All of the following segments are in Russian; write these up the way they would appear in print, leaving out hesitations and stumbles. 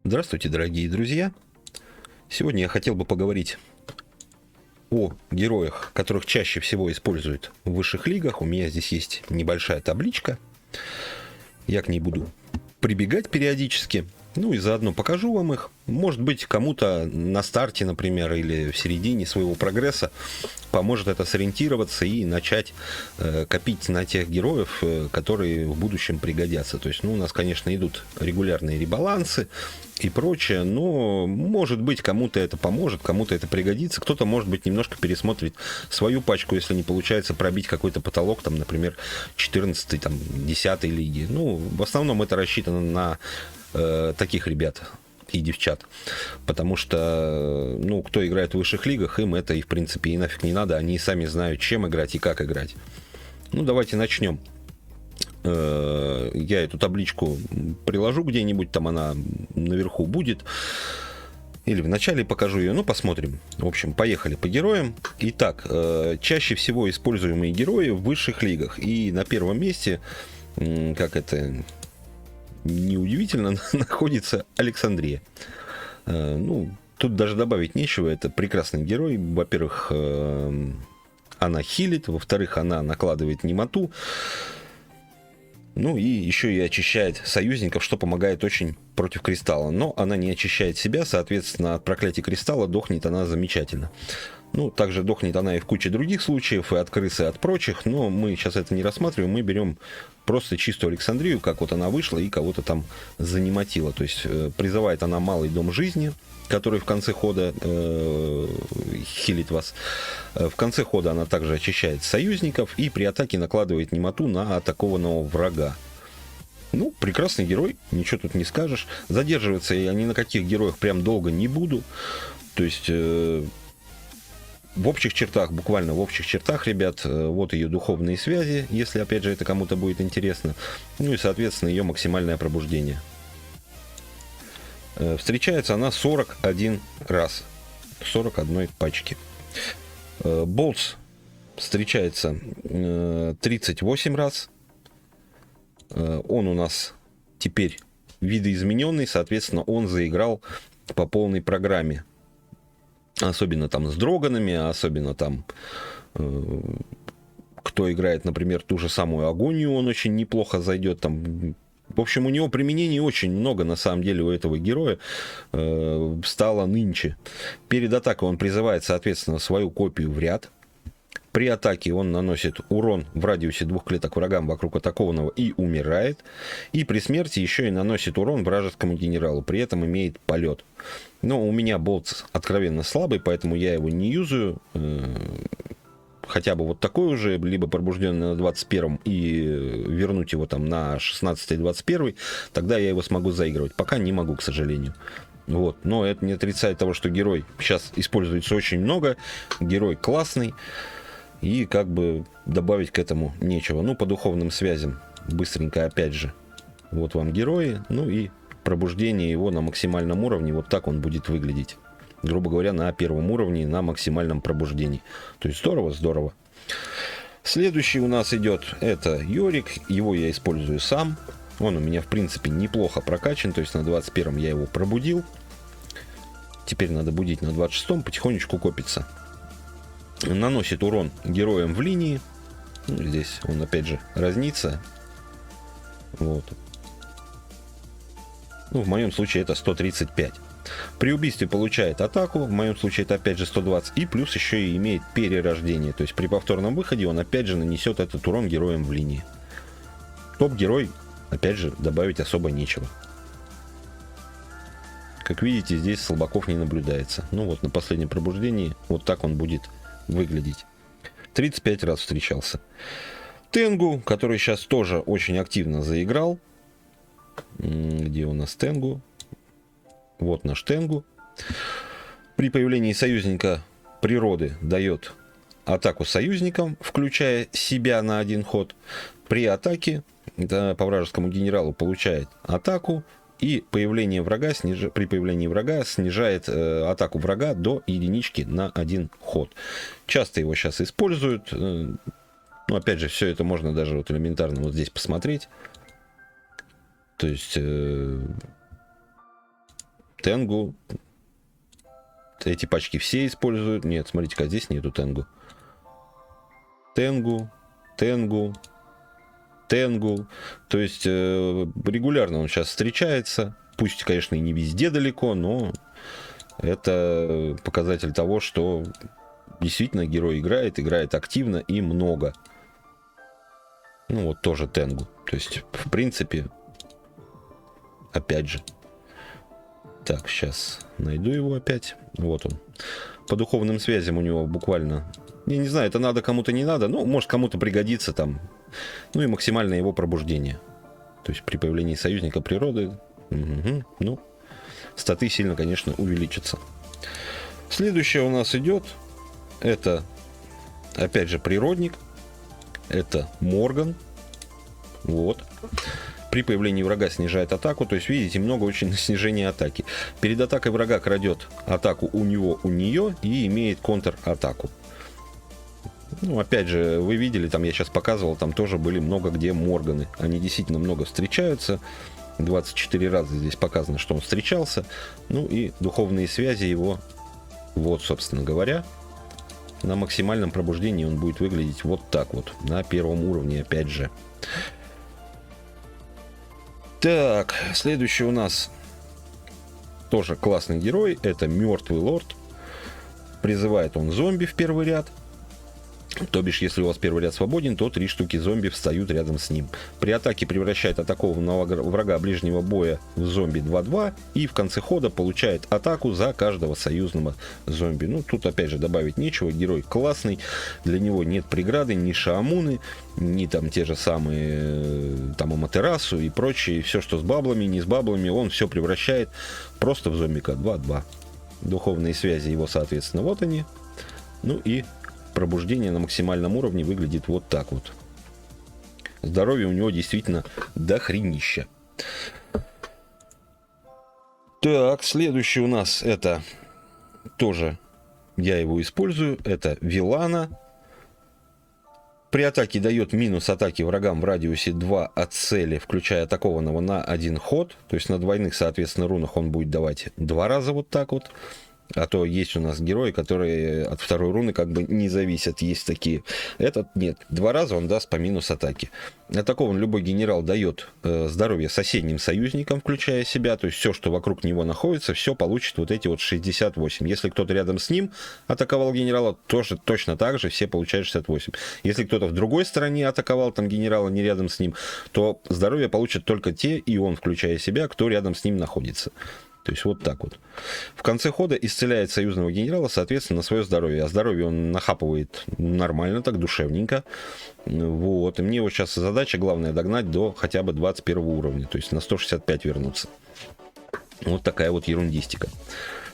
Здравствуйте, дорогие друзья! Сегодня я хотел бы поговорить о героях, которых чаще всего используют в высших лигах. У меня здесь есть небольшая табличка. Я к ней буду прибегать периодически. Ну и заодно покажу вам их. Может быть, кому-то на старте, например, или в середине своего прогресса поможет это сориентироваться и начать копить на тех героев, которые в будущем пригодятся. То есть, у нас, конечно, идут регулярные ребалансы и прочее, но, может быть, кому-то это поможет, кому-то это пригодится. Кто-то, может быть, немножко пересмотрит свою пачку, если не получается пробить какой-то потолок, там, например, 14-й, там, 10-й лиги. В основном это рассчитано на таких ребят и девчат, потому что, кто играет в высших лигах, им это и в принципе и нафиг не надо, они сами знают, чем играть и как играть. Давайте начнем. Я эту табличку приложу где-нибудь, там она наверху будет, или в начале покажу ее, посмотрим. В общем, поехали по героям. Итак, чаще всего используемые герои в высших лигах, и на первом месте, как это неудивительно, находится Александрия. Тут даже добавить нечего, это прекрасный герой. Во-первых, она хилит, во-вторых, она накладывает немоту, и еще и очищает союзников, что помогает очень против кристалла. Но она не очищает себя, соответственно, от проклятия кристалла дохнет она замечательно. Также дохнет она и в куче других случаев, и от крысы, и от прочих, но мы сейчас это не рассматриваем, мы берем просто чистую Александрию, как вот она вышла и кого-то там заниматила. То есть призывает она малый дом жизни, который в конце хода хилит вас. В конце хода она также очищает союзников и при атаке накладывает немоту на атакованного врага. Прекрасный герой, ничего тут не скажешь. Задерживаться я ни на каких героях прям долго не буду. То есть в общих чертах, буквально в общих чертах, ребят, вот ее духовные связи, если, опять же, это кому-то будет интересно. И, соответственно, ее максимальное пробуждение. Встречается она 41 раз. 41 пачки. Болтс встречается 38 раз. Он у нас теперь видоизмененный, соответственно, он заиграл по полной программе. Особенно там с дроганами, особенно там, кто играет, например, ту же самую Агонию, он очень неплохо зайдет. Там, в общем, у него применений очень много, на самом деле, у этого героя стало нынче. Перед атакой он призывает, соответственно, свою копию в ряд. При атаке он наносит урон в радиусе 2 клеток врагам вокруг атакованного и умирает. И при смерти еще и наносит урон вражескому генералу, при этом имеет полет. Но у меня болт откровенно слабый, поэтому я его не юзаю. Хотя бы вот такой уже, либо пробужденный на 21 и вернуть его там на 16-21, тогда я его смогу заигрывать. Пока не могу, к сожалению. Но это не отрицает того, что герой сейчас используется очень много. Герой классный. И как бы добавить к этому нечего. По духовным связям быстренько опять же. Вот вам герои. И пробуждение его на максимальном уровне. Вот так он будет выглядеть. Грубо говоря, на первом уровне, на максимальном пробуждении. То есть здорово, здорово. Следующий у нас идет это Йорик. Его я использую сам. Он у меня в принципе неплохо прокачан. То есть на 21-м я его пробудил. Теперь надо будить на 26-м. Потихонечку копится. Наносит урон героям в линии. Здесь он опять же разнится. Вот. В моем случае это 135. При убийстве получает атаку. В моем случае это опять же 120. И плюс еще и имеет перерождение. То есть при повторном выходе он опять же нанесет этот урон героям в линии. Топ-герой, опять же, добавить особо нечего. Как видите, здесь слабаков не наблюдается. На последнем пробуждении вот так он будет выглядеть. 35 раз встречался. Тенгу, который сейчас тоже очень активно заиграл. Где у нас Тенгу? Вот наш Тенгу. При появлении союзника природы дает атаку союзникам, включая себя на один ход. При атаке по вражескому генералу получает атаку. И появление врага при появлении врага снижает атаку врага до единички на один ход. Часто его сейчас используют. Опять же, все это можно даже вот элементарно вот здесь посмотреть. То есть Тенгу. Эти пачки все используют. Нет, смотрите-ка, здесь нету Тенгу. Тенгу, Тенгу, Тенгу. То есть регулярно он сейчас встречается. Пусть, конечно, и не везде далеко, но это показатель того, что действительно герой играет активно и много. Ну вот тоже Тенгу. То есть, в принципе, опять же. Так, сейчас найду его опять. Вот он. По духовным связям у него буквально... Я не знаю, это надо кому-то, не надо. Ну, может, кому-то пригодится там. Ну и максимальное его пробуждение. То есть при появлении союзника природы, ну, статы сильно, конечно, увеличатся. Следующее у нас идет. Это, опять же, природник. Это Морган. Вот. При появлении врага снижает атаку. То есть, видите, много очень снижения атаки. Перед атакой врага крадет атаку у него, у нее и имеет контр-атаку. Ну, опять же, вы видели, там я сейчас показывал, там тоже были много где Морганы. Они действительно много встречаются. 24 раза здесь показано, что он встречался. Ну и духовные связи его, вот, собственно говоря. На максимальном пробуждении он будет выглядеть вот так вот. На первом уровне, опять же. Так, следующий у нас тоже классный герой. Это Мертвый Лорд. Призывает он зомби в первый ряд. То бишь, если у вас первый ряд свободен, то 3 штуки зомби встают рядом с ним. При атаке превращает атакованного врага ближнего боя в зомби 2-2. И в конце хода получает атаку за каждого союзного зомби. Ну, тут опять же добавить нечего. Герой классный. Для него нет преграды, ни шаамуны, ни там те же самые там Аматерасу и прочее. Все, что с баблами, не с баблами, он все превращает просто в зомбика 2-2. Духовные связи его, соответственно, вот они. Ну и пробуждение на максимальном уровне выглядит вот так вот. Здоровье у него действительно дохренища. Так, следующий у нас это тоже я его использую. Это Вилана. При атаке дает минус атаки врагам в радиусе 2 от цели, включая атакованного на 1 ход. То есть на двойных, соответственно, рунах он будет давать 2 раза вот так вот. А то есть у нас герои, которые от второй руны как бы не зависят. Есть такие. Этот нет. 2 раза он даст по минус атаки. Атакован любой генерал дает здоровье соседним союзникам, включая себя. То есть все, что вокруг него находится, все получит вот эти вот 68. Если кто-то рядом с ним атаковал генерала, тоже точно так же все получают 68. Если кто-то в другой стороне атаковал там генерала не рядом с ним, то здоровье получат только те, и он, включая себя, кто рядом с ним находится. То есть вот так вот. В конце хода исцеляет союзного генерала, соответственно, на свое здоровье. А здоровье он нахапывает нормально, так душевненько. Вот. И мне вот сейчас задача главная догнать до хотя бы 21 уровня. То есть на 165 вернуться. Вот такая вот ерундистика.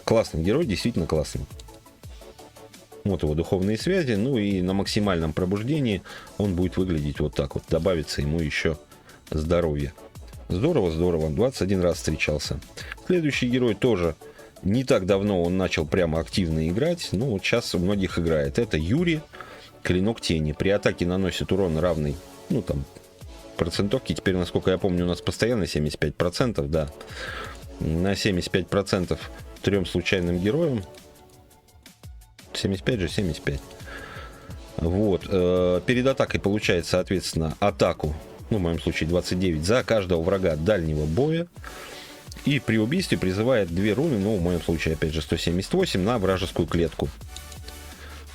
Классный герой, действительно классный. Вот его духовные связи. Ну и на максимальном пробуждении он будет выглядеть вот так вот. Добавится ему еще здоровье. Здорово, здорово. 21 раз встречался. Следующий герой тоже не так давно он начал прямо активно играть. Ну, вот сейчас у многих играет. Это Юри, Клинок Тени. При атаке наносит урон равный, ну, там, процентовки. Теперь, насколько я помню, у нас постоянно 75%, да. На 75% 3 случайным героям. 75 же, 75. Вот. Перед атакой получает, соответственно, атаку. Ну, в моем случае 29, за каждого врага дальнего боя. И при убийстве призывает 2 руны, ну, в моем случае, опять же, 178 на вражескую клетку.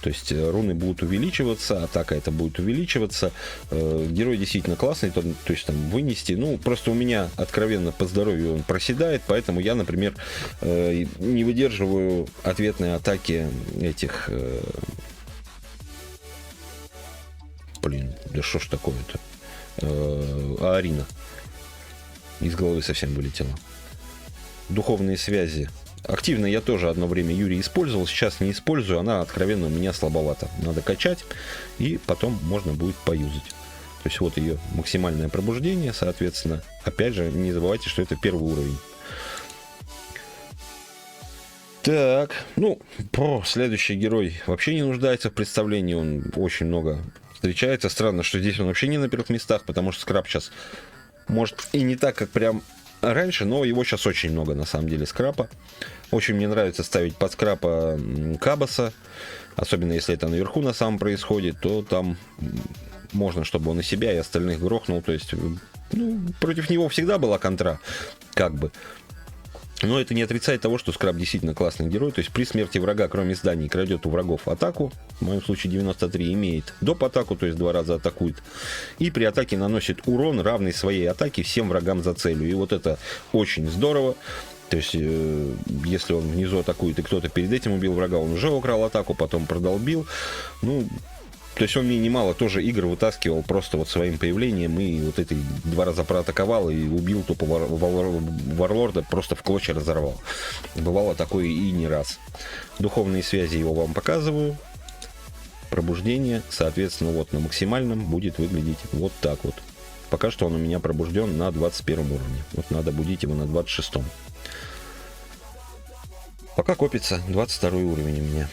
То есть руны будут увеличиваться, атака это будет увеличиваться. Герой действительно классный, то есть там вынести. Ну, просто у меня откровенно по здоровью он проседает, поэтому я, например, не выдерживаю ответные атаки этих... Блин, да что ж такое-то? Арина. Из головы совсем вылетела. Духовные связи. Активно я тоже одно время Юрий использовал, сейчас не использую, она откровенно у меня слабовата. Надо качать, и потом можно будет поюзать. То есть вот ее максимальное пробуждение, соответственно. Опять же, не забывайте, что это первый уровень. Так, ну, следующий герой вообще не нуждается в представлении, он очень много встречается. Странно, что здесь он вообще не на первых местах, потому что скраб сейчас может и не так, как прям раньше, но его сейчас очень много, на самом деле, скрапа. Очень мне нравится ставить под скрапа Кабаса, особенно если это наверху на самом происходит, то там можно, чтобы он и себя, и остальных грохнул. То есть, ну, против него всегда была контра, как бы. Но это не отрицает того, что скраб действительно классный герой. То есть при смерти врага, кроме зданий, крадет у врагов атаку. В моем случае 93 имеет доп. Атаку, то есть 2 раза атакует. И при атаке наносит урон, равный своей атаке всем врагам за целью. И вот это очень здорово. То есть, если он внизу атакует, и кто-то перед этим убил врага, он уже украл атаку, потом продолбил. Ну, то есть он мне немало тоже игр вытаскивал просто вот своим появлением, и вот этой 2 раза проатаковал и убил тупо варлорда, просто в клочья разорвал. Бывало такое и не раз. Духовные связи его вам показываю. Пробуждение, соответственно, вот на максимальном будет выглядеть вот так вот. Пока что он у меня пробужден на 21 уровне. Вот надо будить его на 26. Пока копится 22 уровень у меня.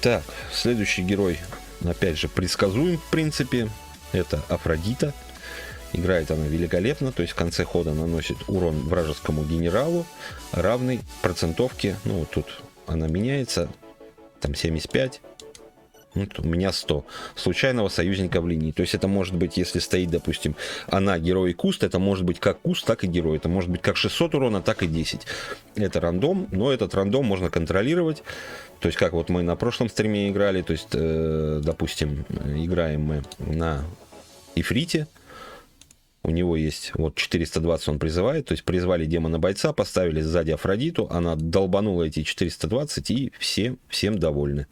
Так, следующий герой, опять же, предсказуем, в принципе. Это Афродита. Играет она великолепно, то есть в конце хода наносит урон вражескому генералу, равный процентовке. Ну, вот тут она меняется, там 75. Вот у меня 100. Случайного союзника в линии. То есть это может быть, если стоит, допустим, она герой и куст, это может быть как куст, так и герой. Это может быть как 600 урона, так и 10. Это рандом, но этот рандом можно контролировать. То есть как вот мы на прошлом стриме играли, то есть, допустим, играем мы на Ифрите. У него есть вот 420 он призывает, то есть призвали демона-бойца, поставили сзади Афродиту, она долбанула эти 420 и всем довольны.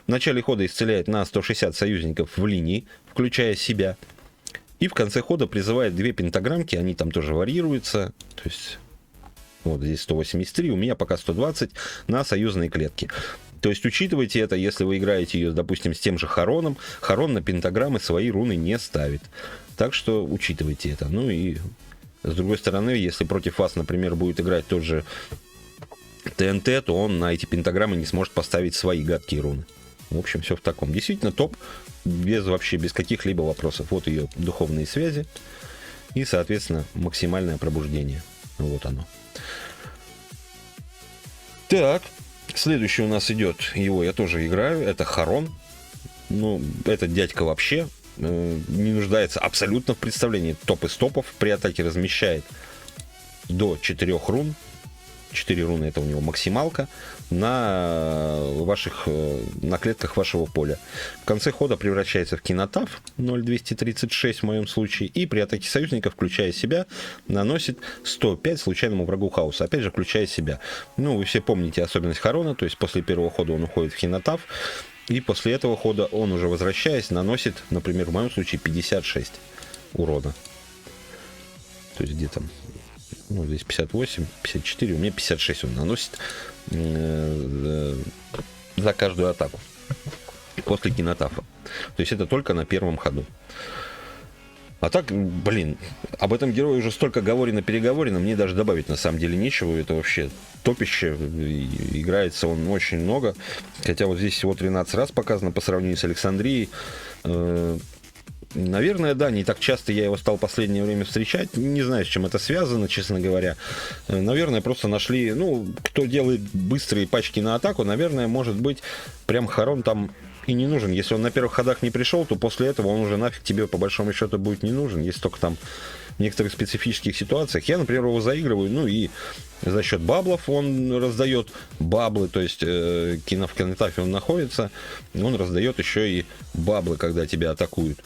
В начале хода исцеляет на 160 союзников в линии, включая себя. И в конце хода призывает 2 пентаграммки, они там тоже варьируются, то есть вот здесь 183, у меня пока 120 на союзные клетки. То есть учитывайте это, если вы играете ее, допустим, с тем же Хароном. Харон на пентаграммы свои руны не ставит. Так что учитывайте это. Ну и с другой стороны, если против вас, например, будет играть тот же ТНТ, то он на эти пентаграммы не сможет поставить свои гадкие руны. В общем, все в таком. Действительно топ, без каких-либо вопросов. Вот ее духовные связи и, соответственно, максимальное пробуждение. Вот оно. Так, следующий у нас идет, его я тоже играю, это Харон. Ну, этот дядька вообще не нуждается абсолютно в представлении. Топ из топов. При атаке размещает до 4 рун. 4 руны это у него максималка на клетках вашего поля. В конце хода превращается в кинотаф 0,236 в моем случае. И при атаке союзника, включая себя, наносит 105 случайному врагу хаоса. Опять же, включая себя. Ну, вы все помните особенность Харона. То есть после первого хода он уходит в кинотаф. И после этого хода он, уже возвращаясь, наносит, например, в моем случае 56 урона. То есть где там, ну, здесь 58, 54, у меня 56 он наносит за каждую атаку после кинотафа. То есть это только на первом ходу. А так, блин, об этом герое уже столько говорено-переговорено, мне даже добавить на самом деле нечего. Это вообще топище, играется он очень много. Хотя вот здесь всего 13 раз показано по сравнению с Александрией. Наверное, да, не так часто я его стал в последнее время встречать. Не знаю, с чем это связано, честно говоря. Наверное, просто нашли, ну, кто делает быстрые пачки на атаку, наверное, может быть, прям Харон там и не нужен. Если он на первых ходах не пришел, то после этого он уже нафиг тебе по большому счету будет не нужен. Если только там в некоторых специфических ситуациях. Я, например, его заигрываю, ну и за счет баблов он раздает баблы, то есть в кинотафе он находится, он раздает еще и баблы, когда тебя атакуют.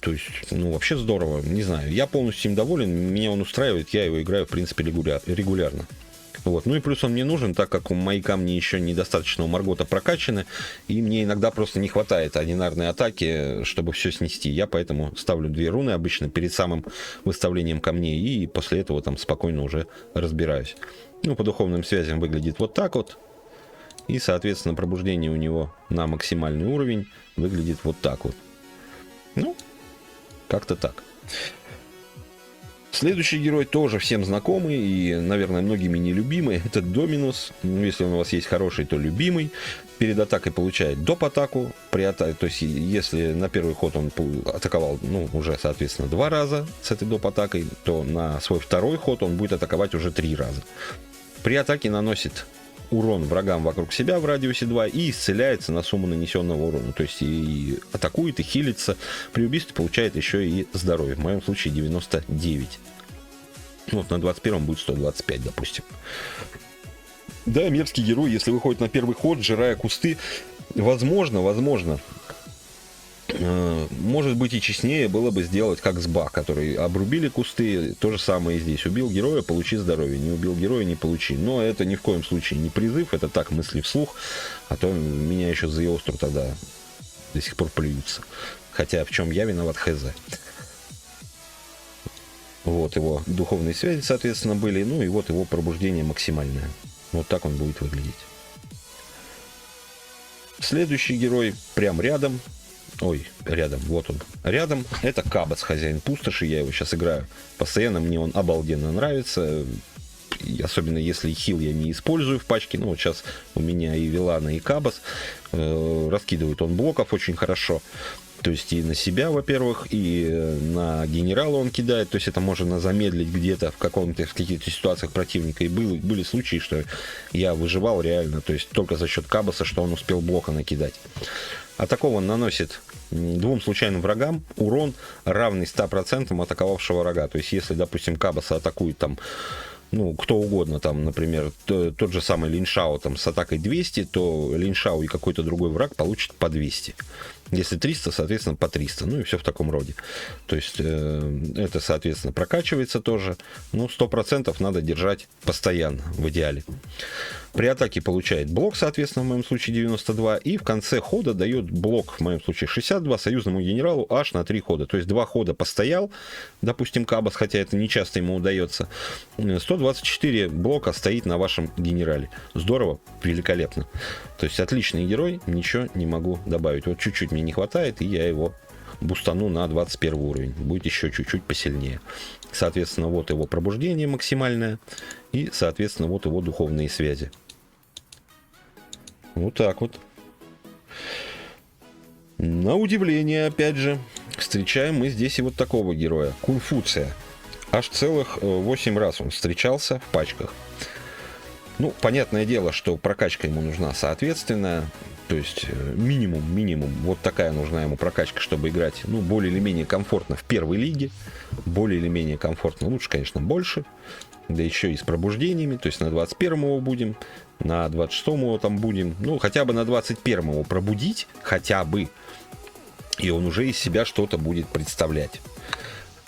То есть, ну, вообще здорово, не знаю. Я полностью им доволен, меня он устраивает, я его играю, в принципе, регулярно. Вот. Ну и плюс он мне нужен, так как мои камни еще недостаточно у Маргота прокачаны, и мне иногда просто не хватает одинарной атаки, чтобы все снести. Я поэтому ставлю 2 руны обычно перед самым выставлением камней, и после этого там спокойно уже разбираюсь. Ну, по духовным связям выглядит вот так вот. И, соответственно, пробуждение у него на максимальный уровень выглядит вот так вот. Ну, как-то так. Следующий герой тоже всем знакомый и, наверное, многими нелюбимый. Это Доминус. Ну, если он у вас есть хороший, то любимый. Перед атакой получает доп. Атаку. При атаке, то есть, если на первый ход он атаковал, ну, уже, соответственно, 2 раза с этой доп. Атакой, то на свой второй ход он будет атаковать уже 3 раза. При атаке наносит урон врагам вокруг себя в радиусе 2 и исцеляется на сумму нанесенного урона. То есть и атакует, и хилится. При убийстве получает еще и здоровье. В моем случае 99. Вот на 21 будет 125, допустим. Да, мерзкий герой, если выходит на первый ход, сжирая кусты, возможно, может быть и честнее было бы сделать как с Бах, который обрубили кусты, то же самое и здесь. Убил героя, получи здоровье, не убил героя, не получи. Но это ни в коем случае не призыв, это так, мысли вслух, а то меня еще за Иостру тогда до сих пор плюются. Хотя в чем я виноват, хз. Вот его духовные связи, соответственно, были, ну и вот его пробуждение максимальное. Вот так он будет выглядеть. Следующий герой прям рядом. Ой, рядом, вот он. Рядом это Кабас, хозяин пустоши. Я его сейчас играю постоянно. Мне он обалденно нравится. И особенно если хил я не использую в пачке. Ну вот сейчас у меня и Вилана, и Кабас. Раскидывает он блоков очень хорошо. То есть и на себя, во-первых, и на генерала он кидает. То есть это можно замедлить где-то в каких-то ситуациях противника. И были случаи, что я выживал реально. То есть только за счет Кабаса, что он успел блока накидать. А такого он наносит 2 случайным врагам урон, равный 100% атаковавшего врага. То есть если, допустим, Кабаса атакует там, ну, кто угодно, там, например, тот же самый Линшао там, с атакой 200, то Линшао и какой-то другой враг получит по 200. Если 300, соответственно, по 300. Ну и все в таком роде. То есть это, соответственно, прокачивается тоже. Ну, 100% надо держать постоянно, в идеале. При атаке получает блок, соответственно, в моем случае 92. И в конце хода дает блок, в моем случае 62, союзному генералу аж на 3 хода. То есть 2 хода постоял, допустим, Кабас, хотя это не часто ему удается. 124 блока стоит на вашем генерале. Здорово, великолепно. То есть отличный герой, ничего не могу добавить. Вот чуть-чуть мне не хватает, и я его бустану на 21 уровень. Будет еще чуть-чуть посильнее. Соответственно, вот его пробуждение максимальное. И, соответственно, вот его духовные связи. Вот так вот. На удивление, опять же, встречаем мы здесь и вот такого героя. Кунфуция. Аж целых 8 раз он встречался в пачках. Ну, понятное дело, что прокачка ему нужна соответственно. То есть минимум, вот такая нужна ему прокачка, чтобы играть, ну, более или менее комфортно в первой лиге. Более или менее комфортно, лучше, конечно, больше. Да еще и с пробуждениями, то есть на 21 его будем, на 26 его там будем. Ну, хотя бы на 21 его пробудить, хотя бы. И он уже из себя что-то будет представлять.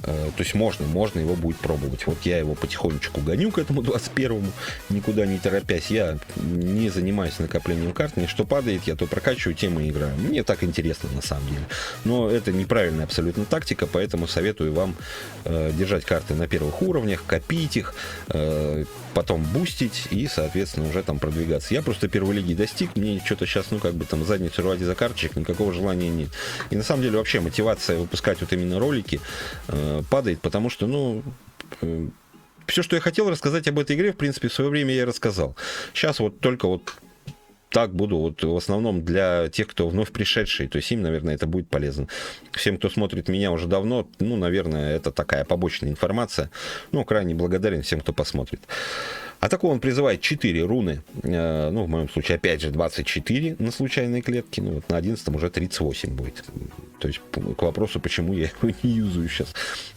То есть можно его будет пробовать. Вот я его потихонечку гоню к этому 21-му, никуда не торопясь. Я не занимаюсь накоплением карт, мне что падает, я то прокачиваю, тем и играю. Мне так интересно на самом деле. Но это неправильная абсолютно тактика, поэтому советую вам держать карты на первых уровнях, копить их, потом бустить и, соответственно, уже там продвигаться. Я просто первой лиги достиг, мне что-то сейчас, ну, как бы там задницу рвать из-за карточек, никакого желания нет. И на самом деле вообще мотивация выпускать вот именно ролики падает, потому что, ну, все, что я хотел рассказать об этой игре, в принципе, в свое время я рассказал. Сейчас вот только вот так буду, вот в основном для тех, кто вновь пришедший, то есть им, наверное, это будет полезно. Всем, кто смотрит меня уже давно, ну, наверное, это такая побочная информация. Ну, крайне благодарен всем, кто посмотрит. А такого он призывает 4 руны, ну, в моем случае, опять же, 24 на случайные клетки, ну, вот на 11 уже 38 будет. То есть, к вопросу, почему я его не юзаю сейчас.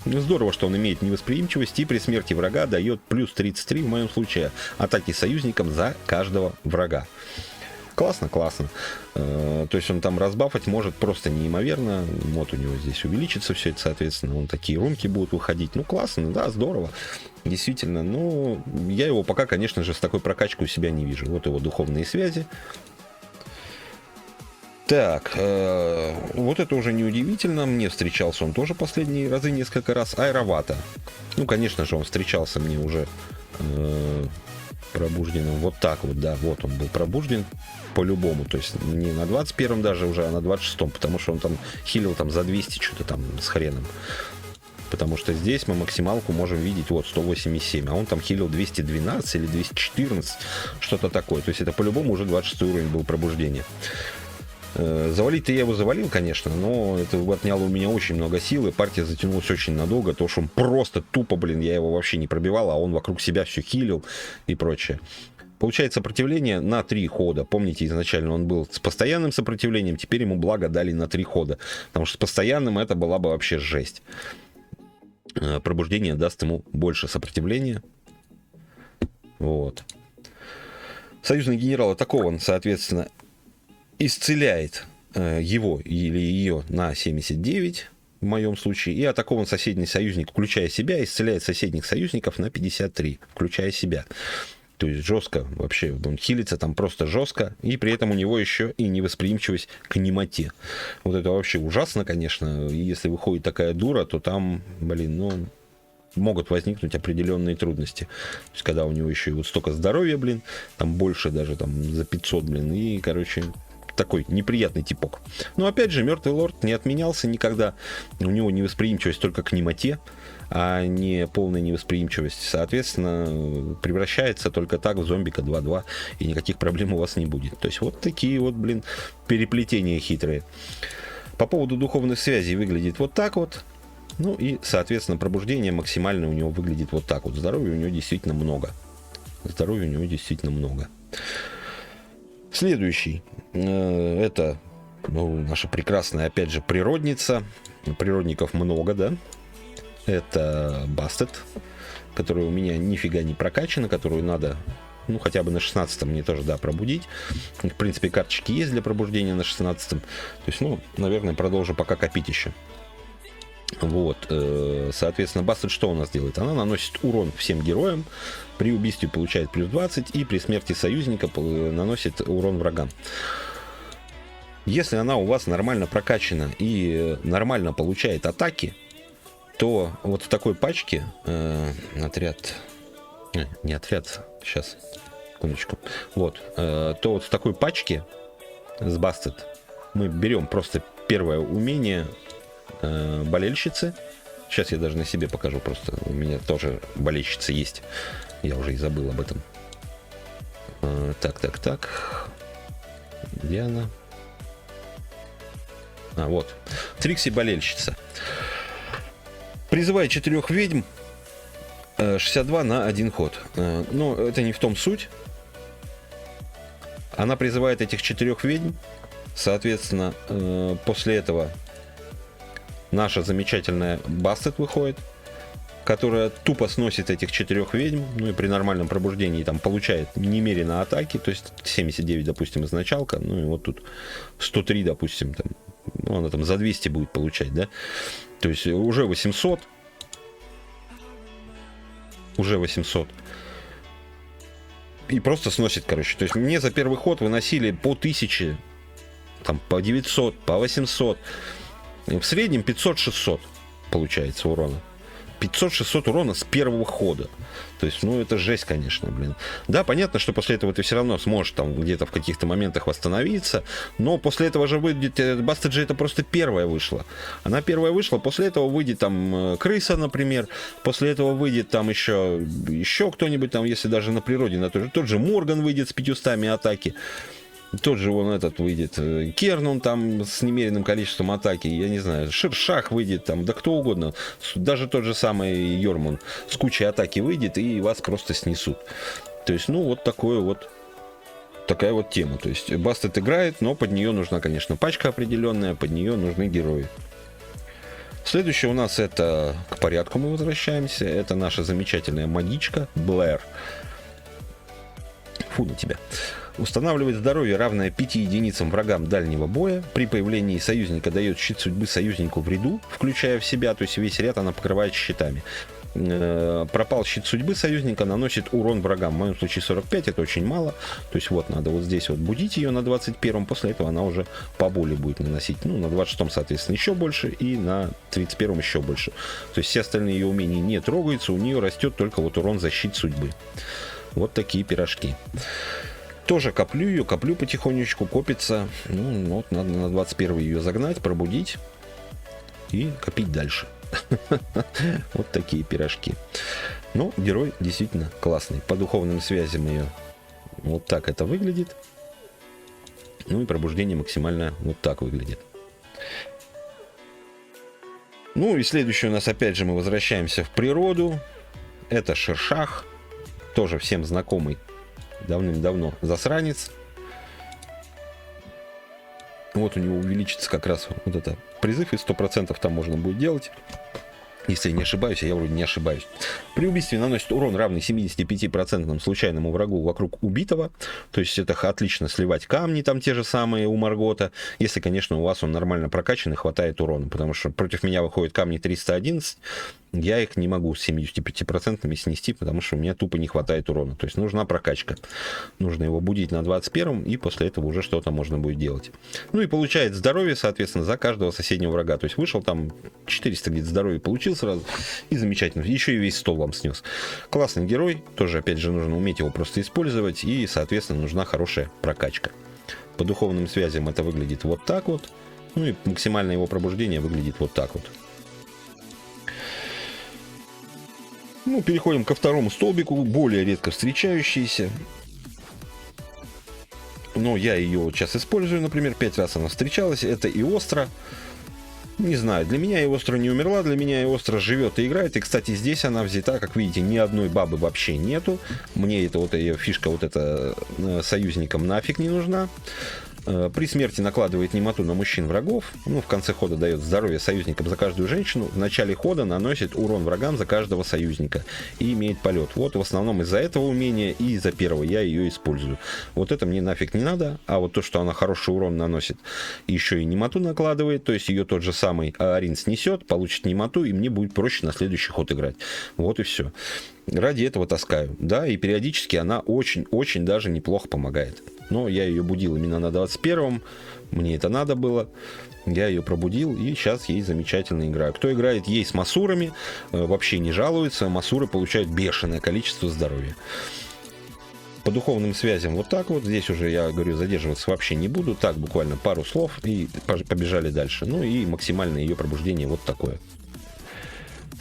Ну, здорово, что он имеет невосприимчивость и при смерти врага дает плюс 33, в моем случае, атаки союзникам за каждого врага. Классно. То есть он там разбафать может просто неимоверно. Вот у него здесь увеличится все это, соответственно. Вон такие рунки будут выходить. Ну, классно, да, здорово. Действительно. Но я его пока, конечно же, с такой прокачкой у себя не вижу. Вот его духовные связи. Так, вот это уже неудивительно. Мне встречался он тоже последние разы несколько раз. Айравата. Ну, конечно же, он встречался мне уже пробужденным. Вот так вот, да, вот он был пробужден по-любому. То есть не на 21-м даже уже, а на 26-м, потому что он там хилил там за 200 что-то там с хреном. Потому что здесь мы максималку можем видеть вот 187, а он там хилил 212 или 214, что-то такое. То есть это по-любому уже 26 уровень был пробуждения. Завалить-то я его завалил, конечно, но это отняло у меня очень много сил, и партия затянулась очень надолго, то что он просто тупо, блин, я его вообще не пробивал, а он вокруг себя все хилил и прочее. Получает сопротивление на 3 хода. Помните, изначально он был с постоянным сопротивлением, теперь ему благо дали на 3 хода, потому что с постоянным это была бы вообще жесть. Пробуждение даст ему больше сопротивления. Вот. Союзный генерал атакован, соответственно, исцеляет его или ее на 79, в моем случае, и атакован соседний союзник, включая себя, исцеляет соседних союзников на 53, включая себя. То есть жестко вообще, он хилится там просто жестко, и при этом у него еще и невосприимчивость к немоте. Вот это вообще ужасно, конечно. И если выходит такая дура, то там, блин, ну, могут возникнуть определенные трудности. То есть когда у него еще и вот столько здоровья, блин, там больше даже там за 500, блин, и, короче, такой неприятный типок. Но опять же, Мертвый Лорд не отменялся никогда. У него невосприимчивость только к немоте, а не полная невосприимчивость. Соответственно, превращается только так в зомбика 2-2, и никаких проблем у вас не будет. То есть вот такие вот, блин, переплетения хитрые. По поводу духовных связей выглядит вот так вот. Ну и, соответственно, пробуждение максимально у него выглядит вот так вот. Здоровья у него действительно много. Здоровья у него действительно много. Следующий. Это наша прекрасная, опять же, природница. Природников много, да. Это Бастет, которая у меня нифига не прокачана, которую надо, ну, хотя бы на 16-м мне тоже, да, пробудить. В принципе, карточки есть для пробуждения на 16-м. То есть, ну, наверное, продолжу пока копить еще. Вот, соответственно, Бастет что у нас делает? Она наносит урон всем героям, при убийстве получает плюс 20, и при смерти союзника наносит урон врагам. Если она у вас нормально прокачана и нормально получает атаки, то вот в такой пачке не отряд, сейчас, секундочку, вот, то вот в такой пачке с Бастет мы берем просто первое умение болельщицы. Сейчас я даже на себе покажу, просто у меня тоже болельщица есть, я уже и забыл об этом. Так, где она? Вот, Трикси болельщица. Призывает 4 ведьм, 62 на 1 ход. Но это не в том суть. Она призывает этих 4 ведьм. Соответственно, после этого наша замечательная Бастет выходит, которая тупо сносит этих 4 ведьм. Ну и при нормальном пробуждении там получает немерено атаки. То есть 79, допустим, изначалка. Ну и вот тут 103, допустим, там. Ну, она там за 200 будет получать, да? То есть уже 800. Уже 800. И просто сносит, короче. То есть мне за первый ход выносили по 1000, там, по 900, по 800. В среднем 500-600 получается урона. 500-600 урона с первого хода. То есть, ну, это жесть, конечно, блин. Да, понятно, что после этого ты все равно сможешь там где-то в каких-то моментах восстановиться, но после этого же выйдет... Бастет же это просто первая вышла. Она первая вышла, после этого выйдет там крыса, например, после этого выйдет там еще кто-нибудь там, если даже на природе, тот же Морган выйдет с 500 атаки. Тот же вон этот выйдет, Кернун там с немеренным количеством атаки, я не знаю, Шершах выйдет там, да кто угодно, даже тот же самый Йормун с кучей атаки выйдет и вас просто снесут. То есть, ну, вот такая вот тема. То есть, Бастет играет, но под нее нужна, конечно, пачка определенная, под нее нужны герои. Следующее у нас это, к порядку мы возвращаемся, это наша замечательная магичка Блэр. Фу на тебя. Устанавливает здоровье, равное 5 единицам врагам дальнего боя. При появлении союзника дает щит судьбы союзнику в ряду, включая в себя, то есть весь ряд она покрывает щитами. Пропал щит судьбы союзника, наносит урон врагам. В моем случае 45, это очень мало. То есть вот надо вот здесь вот будить ее на 21-м, после этого она уже поболее будет наносить. Ну, на 26-м, соответственно, еще больше, и на 31-м еще больше. То есть все остальные ее умения не трогаются, у нее растет только вот урон за щит судьбы. Вот такие пирожки. Тоже коплю ее, коплю потихонечку, копится. Ну, вот надо на 21 ее загнать, пробудить и копить дальше. Вот такие пирожки. Ну, герой действительно классный. По духовным связям ее вот так это выглядит. Ну и пробуждение максимально вот так выглядит. Ну и следующее у нас, опять же, мы возвращаемся в природу. Это Шершах. Тоже всем знакомый давным-давно засранец. Вот у него увеличится как раз вот это призыв, и 100% там можно будет делать. Если я не ошибаюсь, а я вроде не ошибаюсь. При убийстве наносит урон, равный 75% случайному врагу вокруг убитого. То есть это отлично сливать камни, там те же самые у Маргота. Если, конечно, у вас он нормально прокачан и хватает урона. Потому что против меня выходят камни 311. Я их не могу с 75% снести, потому что у меня тупо не хватает урона. То есть нужна прокачка. Нужно его будить на 21-м, и после этого уже что-то можно будет делать. Ну и получает здоровье, соответственно, за каждого соседнего врага. То есть вышел там 400 где-то здоровья получил сразу, и замечательно. Еще и весь стол вам снес. Классный герой. Тоже, опять же, нужно уметь его просто использовать, и, соответственно, нужна хорошая прокачка. По духовным связям это выглядит вот так вот. Ну и максимальное его пробуждение выглядит вот так вот. Ну, переходим ко второму столбику, более редко встречающийся. Но я ее вот сейчас использую, например, 5 раз она встречалась. Это Иостра. Не знаю, для меня Иостра не умерла, для меня Иостра живет и играет. И, кстати, здесь она взята, как видите, ни одной бабы вообще нету. Мне это вот ее фишка вот эта союзникам нафиг не нужна. При смерти накладывает немоту на мужчин врагов. Ну, в конце хода дает здоровье союзникам за каждую женщину. В начале хода наносит урон врагам за каждого союзника. И имеет полет. Вот в основном из-за этого умения и из-за первого я ее использую. Вот это мне нафиг не надо. А вот то, что она хороший урон наносит, еще и немоту накладывает. То есть ее тот же самый Аарин снесет, получит немоту, и мне будет проще на следующий ход играть. Вот и все. Ради этого таскаю. Да, и периодически она очень-очень даже неплохо помогает. Но я ее будил именно на 21-м. Мне это надо было. Я ее пробудил, и сейчас ей замечательно играю. Кто играет ей с масурами, вообще не жалуется. Масуры получают бешеное количество здоровья. По духовным связям вот так вот. Здесь уже, я говорю, задерживаться вообще не буду. Так, буквально пару слов, и побежали дальше. Ну и максимальное ее пробуждение вот такое.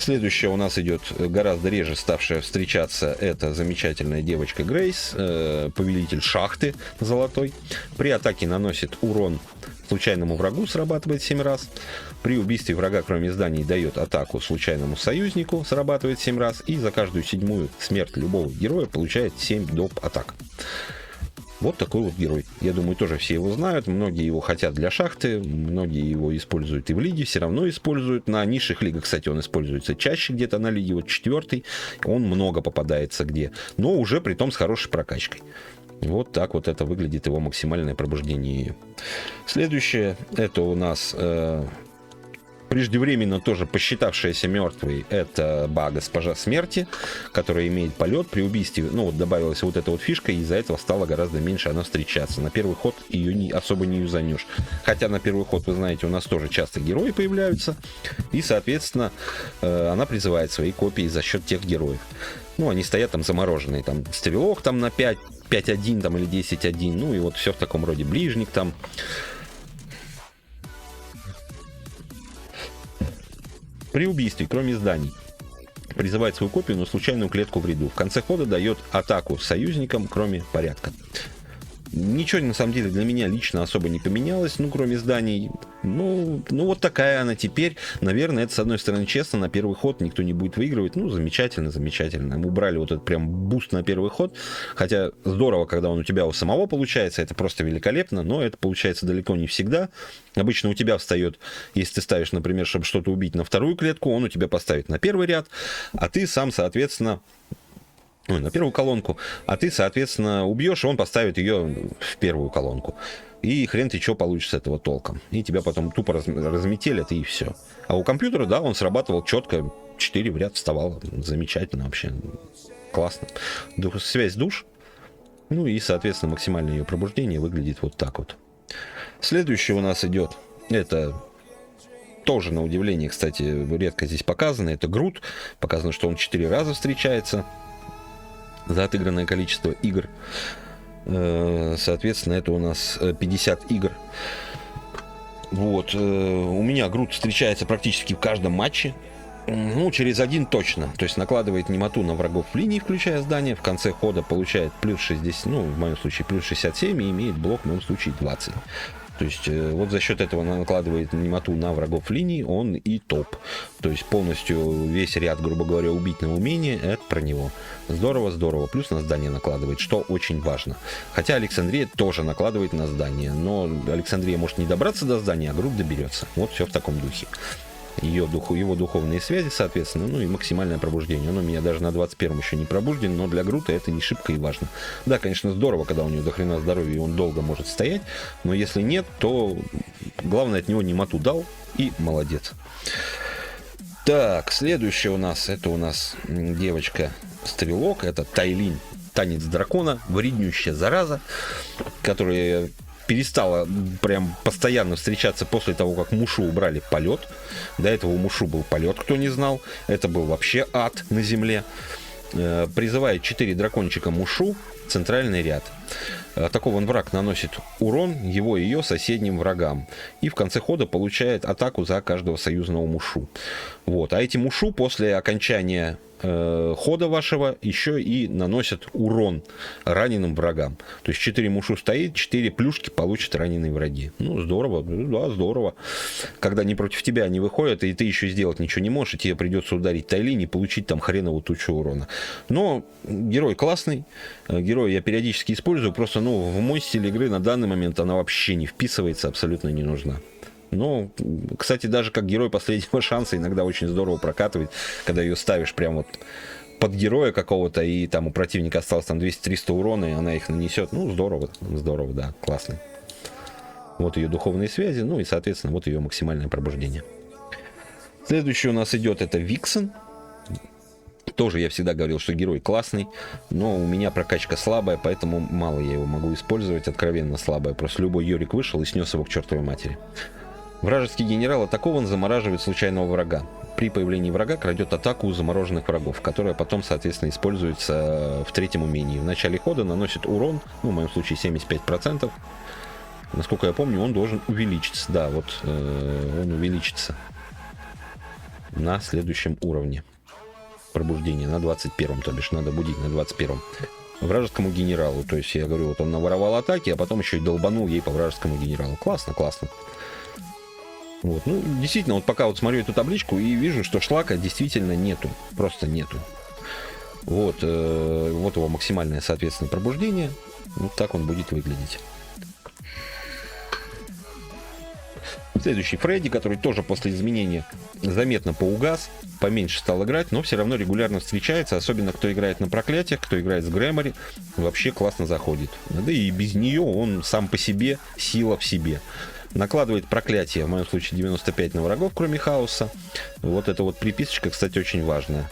Следующая у нас идет гораздо реже ставшая встречаться. Это замечательная девочка Грейс, повелитель шахты золотой. При атаке наносит урон случайному врагу, срабатывает 7 раз. При убийстве врага, кроме зданий, дает атаку случайному союзнику, срабатывает 7 раз. И за каждую 7-ю смерть любого героя получает 7 доп. Атак. Вот такой вот герой. Я думаю, тоже все его знают. Многие его хотят для шахты, многие его используют и в лиге, все равно используют. На низших лигах, кстати, он используется чаще где-то на лиге. Вот 4-й, он много попадается где. Но уже при том с хорошей прокачкой. Вот так вот это выглядит его максимальное пробуждение. Следующее, это у нас... преждевременно тоже посчитавшаяся мертвой, это госпожа смерти, которая имеет полет при убийстве. Ну вот добавилась вот эта вот фишка, и из-за этого стало гораздо меньше она встречаться. На первый ход ее особо не юзанешь. Хотя на первый ход, вы знаете, у нас тоже часто герои появляются, и, соответственно, она призывает свои копии за счет тех героев. Ну, они стоят там замороженные, там стрелок там на 5, 5-1 там, или 10-1, ну и вот все в таком роде, ближник там. При убийстве, кроме зданий, призывает свою копию на случайную клетку в ряду. В конце хода дает атаку союзникам, кроме порядка. Ничего, на самом деле, для меня лично особо не поменялось, ну, кроме зданий. Ну, вот такая она теперь. Наверное, это, с одной стороны, честно, на первый ход никто не будет выигрывать. Ну, замечательно, замечательно. Мы убрали вот этот прям буст на первый ход. Хотя здорово, когда он у тебя у самого получается, это просто великолепно, но это получается далеко не всегда. Обычно у тебя встает, если ты ставишь, например, чтобы что-то убить на вторую клетку, он у тебя поставит на первый ряд, а ты сам, соответственно... на первую колонку, а ты, соответственно, убьешь, и он поставит ее в первую колонку. И хрен ты что получишь с этого толком. И тебя потом тупо разметелят, и все. А у компьютера, да, он срабатывал четко, 4 в ряд вставало. Замечательно вообще. Классно. Связь душ. Ну и, соответственно, максимальное ее пробуждение выглядит вот так вот. Следующее у нас идет, это... тоже, на удивление, кстати, редко здесь показано. Это Грут. Показано, что он 4 раза встречается за отыгранное количество игр. Соответственно, это у нас 50 игр. Вот, у меня Грут встречается практически в каждом матче. Ну, через один точно. То есть накладывает немоту на врагов в линии, включая здание. В конце хода получает плюс 60, ну, в моем случае плюс 67 и имеет блок, в моем случае 20. То есть вот за счет этого он накладывает немоту на врагов в линии, он и топ. То есть полностью весь ряд, грубо говоря, убить на умение, это про него. Здорово, здорово. Плюс на здание накладывает, что очень важно. Хотя Александрия тоже накладывает на здание. Но Александрия может не добраться до здания, а Грут доберется. Вот все в таком духе. Его духовные связи, соответственно, ну и максимальное пробуждение. Он у меня даже на 21-м еще не пробужден, но для Грута это не шибко и важно. Да, конечно, здорово, когда у него до хрена здоровья, и он долго может стоять, но если нет, то главное от него немоту дал, и молодец. Так, следующая у нас девочка-стрелок, это Тайлин, танец дракона, вреднющая зараза, которая перестала прям постоянно встречаться после того, как Мушу убрали полет. До этого у Мушу был полет, кто не знал. Это был вообще ад на земле. Призывает 4 дракончика Мушу, центральный ряд. Атакованный враг наносит урон его и ее соседним врагам. И в конце хода получает атаку за каждого союзного Мушу. Вот. А эти Мушу после окончания хода вашего еще и наносят урон раненым врагам. То есть 4 Мушу стоит, 4 плюшки получат раненые враги. Ну, здорово, да, здорово. Когда не против тебя они выходят, и ты еще сделать ничего не можешь, и тебе придется ударить Тайлин и получить там хреновую тучу урона. Но герой классный, герой я периодически использую, просто, ну, в мой стиль игры на данный момент она вообще не вписывается, абсолютно не нужна. Ну, кстати, даже как герой последнего шанса иногда очень здорово прокатывает, когда ее ставишь прям вот под героя какого-то, и там у противника осталось там 200-300 урона, и она их нанесет. Ну, здорово, здорово, да, классно. Вот ее духовные связи, ну и, соответственно, вот ее максимальное пробуждение. Следующий у нас идет это Виксен. Тоже я всегда говорил, что герой классный, но у меня прокачка слабая, поэтому мало я его могу использовать, откровенно слабая. Просто любой Йорик вышел и снес его к чертовой матери. Вражеский генерал атакован, замораживает случайного врага. При появлении врага крадет атаку у замороженных врагов, которая потом, соответственно, используется в третьем умении. В начале хода наносит урон, ну, в моем случае 75%. Насколько я помню, он должен увеличиться. Да, вот он увеличится на следующем уровне. Пробуждение на 21-м, то бишь надо будить на 21-м. Вражескому генералу. То есть, я говорю, вот он наворовал атаки, а потом еще и долбанул ей по вражескому генералу. Классно, классно. Вот. Ну, действительно, вот пока вот смотрю эту табличку и вижу, что шлака действительно нету. Просто нету. Вот, вот его максимальное, соответственно, пробуждение. Вот так он будет выглядеть. Следующий Фредди, который тоже после изменения заметно поугас, поменьше стал играть, но все равно регулярно встречается, особенно кто играет на проклятиях, кто играет с Грэмори, вообще классно заходит. Да и без нее он сам по себе сила в себе. Накладывает проклятие, в моем случае 95 на врагов, кроме хаоса. Вот эта вот приписочка, кстати, очень важная.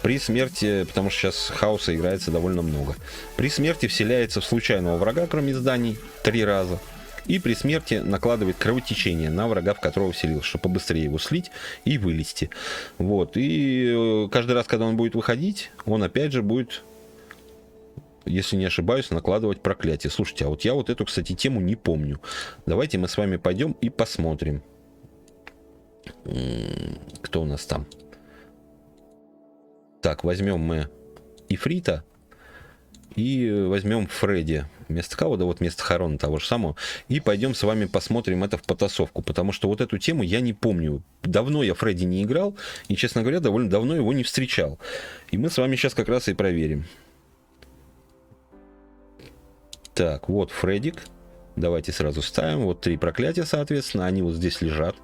При смерти, потому что сейчас хаоса играется довольно много. При смерти вселяется в случайного врага, кроме зданий, 3 раза. И при смерти накладывает кровотечение на врага, в которого вселился, чтобы побыстрее его слить и вылезти. Вот. И каждый раз, когда он будет выходить, он опять же будет, если не ошибаюсь, накладывать проклятие. Слушайте, а вот я вот эту, кстати, тему не помню. Давайте мы с вами пойдем и посмотрим. Кто у нас там? Так, возьмем мы Ифрита и возьмем Фредди. Вместо кого? Да вот вместо Харона того же самого. И пойдем с вами посмотрим это в потасовку. Потому что вот эту тему я не помню. Давно я Фредди не играл. И, честно говоря, довольно давно его не встречал. И мы с вами сейчас как раз и проверим. Так, вот Фреддик. Давайте сразу ставим. Вот 3 проклятия, соответственно. Они вот здесь лежат.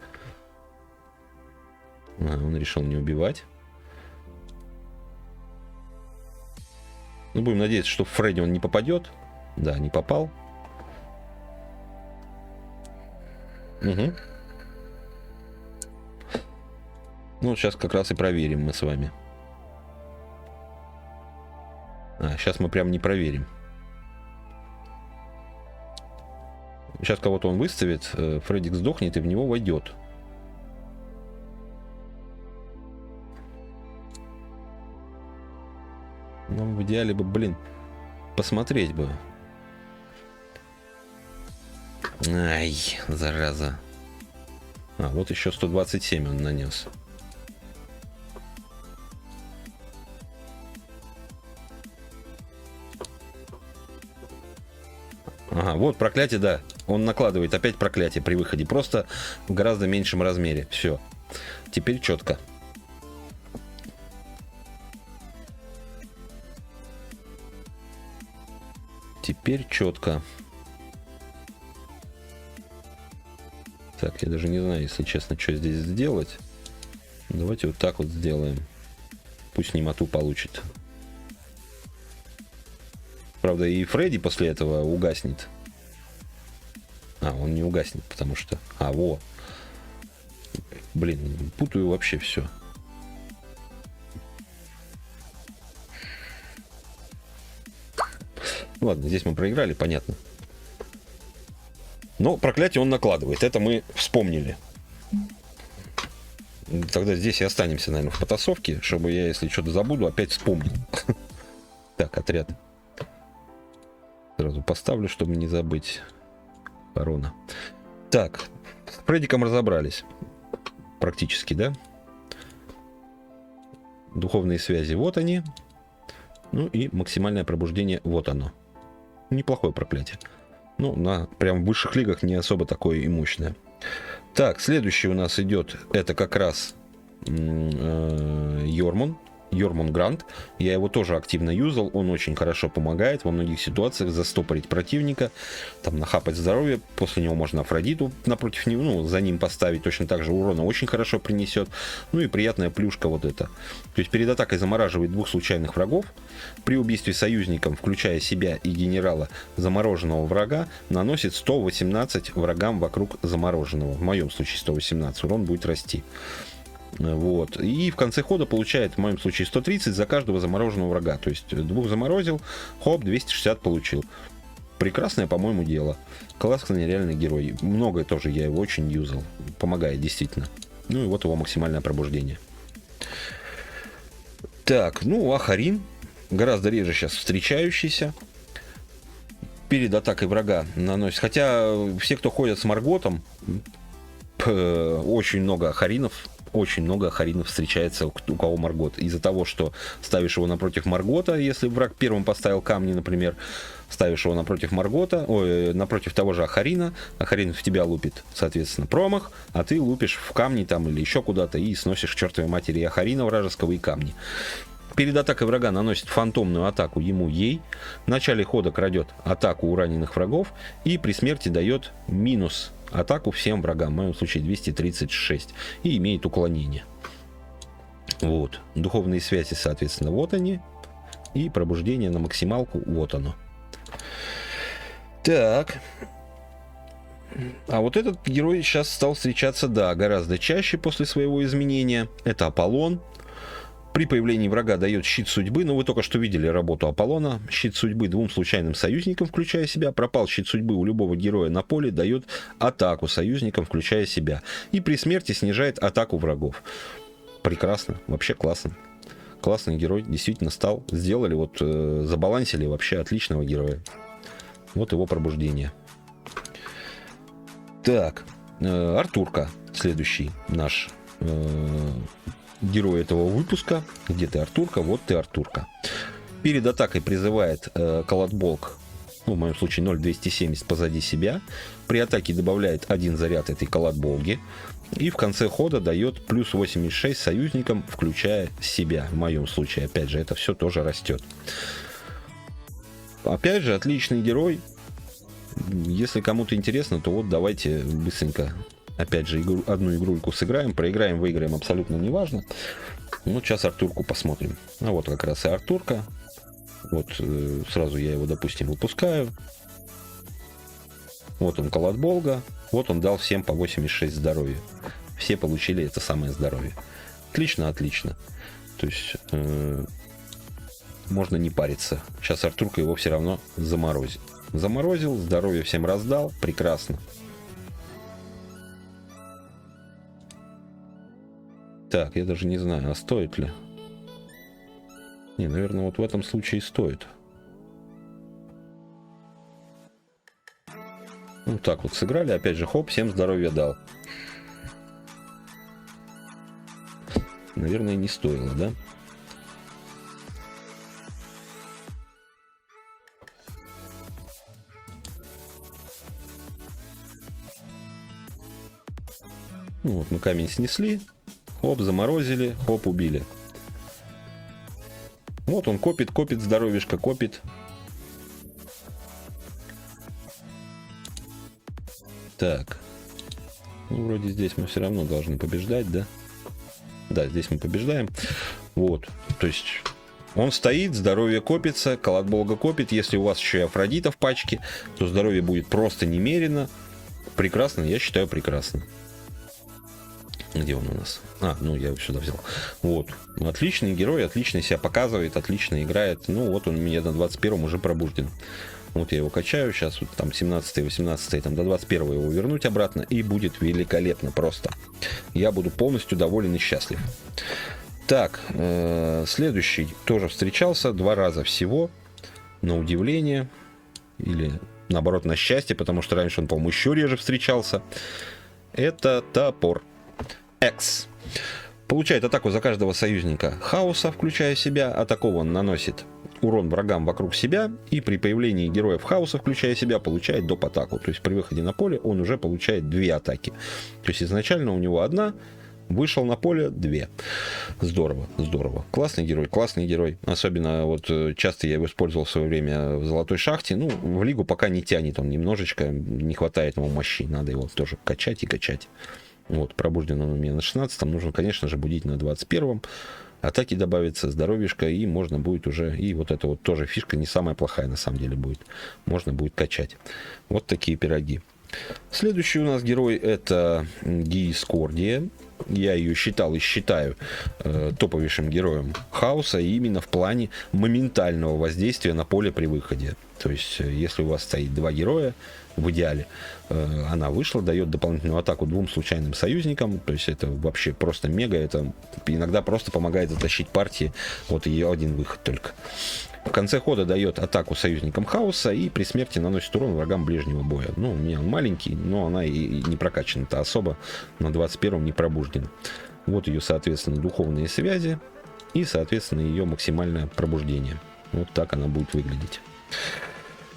Он решил не убивать. Ну, будем надеяться, что в Фредди он не попадет. Да, не попал. Угу. Ну, сейчас как раз и проверим мы с вами. Сейчас мы прям не проверим. Сейчас кого-то он выставит, Фреддик сдохнет и в него войдет. Ну, в идеале бы, блин, посмотреть бы. Ай, зараза. А, вот еще 127 он нанес. Ага, вот проклятие, да. Он накладывает опять проклятие при выходе. Просто в гораздо меньшем размере. Все. Теперь четко. Теперь четко. Так, я даже не знаю, если честно, что здесь сделать. Давайте вот так вот сделаем. Пусть немоту получит. Правда, и Фредди после этого угаснет. А, он не угаснет, потому что... А, во. Блин, путаю вообще все. Ладно, здесь мы проиграли, понятно. Но проклятие он накладывает. Это мы вспомнили. Тогда здесь и останемся, наверное, в потасовке, чтобы я, если что-то забуду, опять вспомнил. Так, отряд. Сразу поставлю, чтобы не забыть. Корона. Так, с Фреддиком разобрались. Практически, да? Духовные связи, вот они. Ну и максимальное пробуждение, вот оно. Неплохое проклятие. Ну, на прям в высших лигах не особо такое и мощное. Так, следующий у нас идет, это как раз Йормун Грант. Я его тоже активно юзал, он очень хорошо помогает во многих ситуациях застопорить противника, там нахапать здоровье, после него можно Афродиту напротив него, ну, за ним поставить, точно так же урона очень хорошо принесет. Ну и приятная плюшка вот эта. То есть перед атакой замораживает двух случайных врагов. При убийстве союзником, включая себя и генерала замороженного врага, наносит 118 врагам вокруг замороженного. В моем случае 118, урон будет расти. Вот. И в конце хода получает, в моем случае, 130 за каждого замороженного врага. То есть двух заморозил, хоп, 260 получил. Прекрасное, по-моему, дело. Классный, нереальный герой. Многое тоже я его очень юзал. Помогает, действительно. Ну и вот его максимальное пробуждение. Так, ну, Ахарин. Гораздо реже сейчас встречающийся. Перед атакой врага наносит. Хотя все, кто ходят с Марготом, очень много Ахаринов. Очень много Ахаринов встречается, у кого Маргот. Из-за того, что ставишь его напротив Маргота, если враг первым поставил камни, например, ставишь его напротив Маргота, напротив того же Ахарина, Ахарин в тебя лупит, соответственно, промах, а ты лупишь в камни там или еще куда-то и сносишь к чертовой матери Ахарина вражеского и камни. Перед атакой врага наносит фантомную атаку ему ей. В начале хода крадет атаку у раненых врагов и при смерти дает минус атаку всем врагам, в моем случае 236, и имеет уклонение. Вот. Духовные связи, соответственно, вот они. И пробуждение на максималку, вот оно. Так. А вот этот герой сейчас стал встречаться, да, гораздо чаще после своего изменения. Это Аполлон. При появлении врага дает щит судьбы. Ну, вы только что видели работу Аполлона. Щит судьбы двум случайным союзникам, включая себя. Пропал щит судьбы у любого героя на поле, дает атаку союзникам, включая себя. И при смерти снижает атаку врагов. Прекрасно. Вообще классно. Классный герой. Действительно стал. Сделали, вот забалансили вообще отличного героя. Вот его пробуждение. Так. Артурка. Следующий наш герой этого выпуска. Где ты, Артурка? Вот ты, Артурка. Перед атакой призывает колотболк, ну, в моем случае 0,270 позади себя. При атаке добавляет один заряд этой колотболги. И в конце хода дает плюс 86 союзникам, включая себя. В моем случае, опять же, это все тоже растет. Опять же, отличный герой. Если кому-то интересно, то вот давайте быстренько опять же одну игрульку сыграем. Проиграем, выиграем, абсолютно неважно. Ну, сейчас Артурку посмотрим. А вот как раз и Артурка. Вот сразу я его, допустим, выпускаю. Вот он, колотболга. Вот он дал всем по 86 здоровья. Все получили это самое здоровье. Отлично, отлично. То есть можно не париться. Сейчас Артурка его все равно заморозит. Заморозил, здоровье всем раздал. Прекрасно. Так, я даже не знаю, а стоит ли. Не, наверное, вот в этом случае стоит. Ну, так вот сыграли, опять же, хоп, всем здоровья дал. Наверное, не стоило, да? Ну вот мы камень снесли, хоп, заморозили, хоп, убили. Вот он копит, копит, здоровишко копит. Так. Ну, вроде здесь мы все равно должны побеждать, да? Да, здесь мы побеждаем. Вот, то есть он стоит, здоровье копится, колотболга копит. Если у вас еще и Афродита в пачке, то здоровье будет просто немерено. Прекрасно, я считаю, прекрасно. Где он у нас? Ну я его сюда взял. Вот, отличный герой, отлично себя показывает, отлично играет. Ну вот он у меня на 21-м уже пробужден. Вот я его качаю, сейчас вот там 17-й, 18-й, там до 21-го его вернуть обратно, и будет великолепно просто. Я буду полностью доволен и счастлив. Так, следующий тоже встречался 2 раза всего, на удивление, или наоборот на счастье, потому что раньше он, по-моему, еще реже встречался. Это топор X. Получает атаку за каждого союзника хаоса, включая себя. Атакован он наносит урон врагам вокруг себя, и при появлении героев хаоса, включая себя, получает доп. Атаку. То есть при выходе на поле он уже получает 2 атаки. То есть изначально у него 1, вышел на поле 2. Здорово, здорово. Классный герой, классный герой. Особенно вот часто я его использовал в свое время в Золотой Шахте. Ну, в лигу пока не тянет он немножечко, не хватает ему мощи. Надо его тоже качать и качать. Вот, пробужден он у меня на 16-м. Нужно, конечно же, будить на 21-м. Атаки добавится, здоровьишко, и можно будет уже... И вот это вот тоже фишка не самая плохая, на самом деле, будет. Можно будет качать. Вот такие пироги. Следующий у нас герой — это Дискордия. Я ее считал и считаю топовейшим героем хаоса, именно в плане моментального воздействия на поле при выходе. То есть, если у вас стоит 2 героя, в идеале, она вышла, дает дополнительную атаку 2 случайным союзникам. То есть, это вообще просто мега. Это иногда просто помогает затащить партии. Вот ее 1 выход только. В конце хода дает атаку союзникам хаоса и при смерти наносит урон врагам ближнего боя. Ну, у меня он маленький, но она и не прокачана-то особо. На 21-м не пробуждена. Вот ее, соответственно, духовные связи и, соответственно, ее максимальное пробуждение. Вот так она будет выглядеть.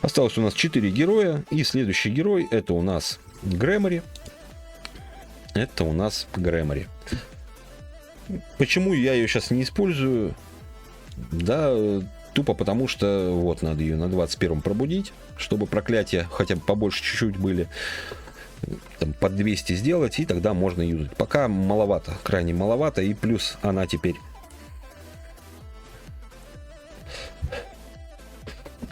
Осталось у нас 4 героя. И следующий герой — это у нас Грэмори. Это у нас Грэмори. Почему я ее сейчас не использую? Да... Тупо потому, что вот надо ее на 21-м пробудить, чтобы проклятия хотя бы побольше чуть-чуть были, там, под 200 сделать, и тогда можно юзать. Пока маловато, крайне маловато, и плюс она теперь...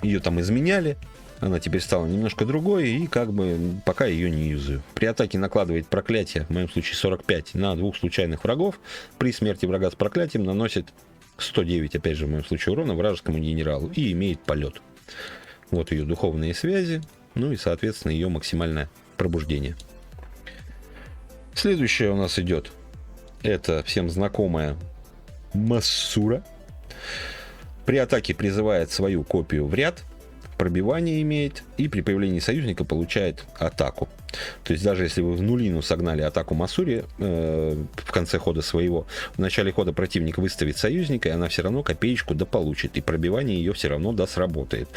Ее там изменяли, она теперь стала немножко другой, и как бы пока ее не юзаю. При атаке накладывает проклятие, в моем случае 45, на 2 случайных врагов. При смерти врага с проклятием наносит 109, опять же, в моем случае, урона вражескому генералу, и имеет полет. Вот ее духовные связи, ну и, соответственно, ее максимальное пробуждение. Следующее у нас идет, это всем знакомая Масура. При атаке призывает свою копию в ряд, пробивание имеет, и при появлении союзника получает атаку. То есть даже если вы в нулину согнали атаку Масури в конце хода своего, в начале хода противник выставит союзника, и она все равно копеечку дополучит, и пробивание ее все равно сработает.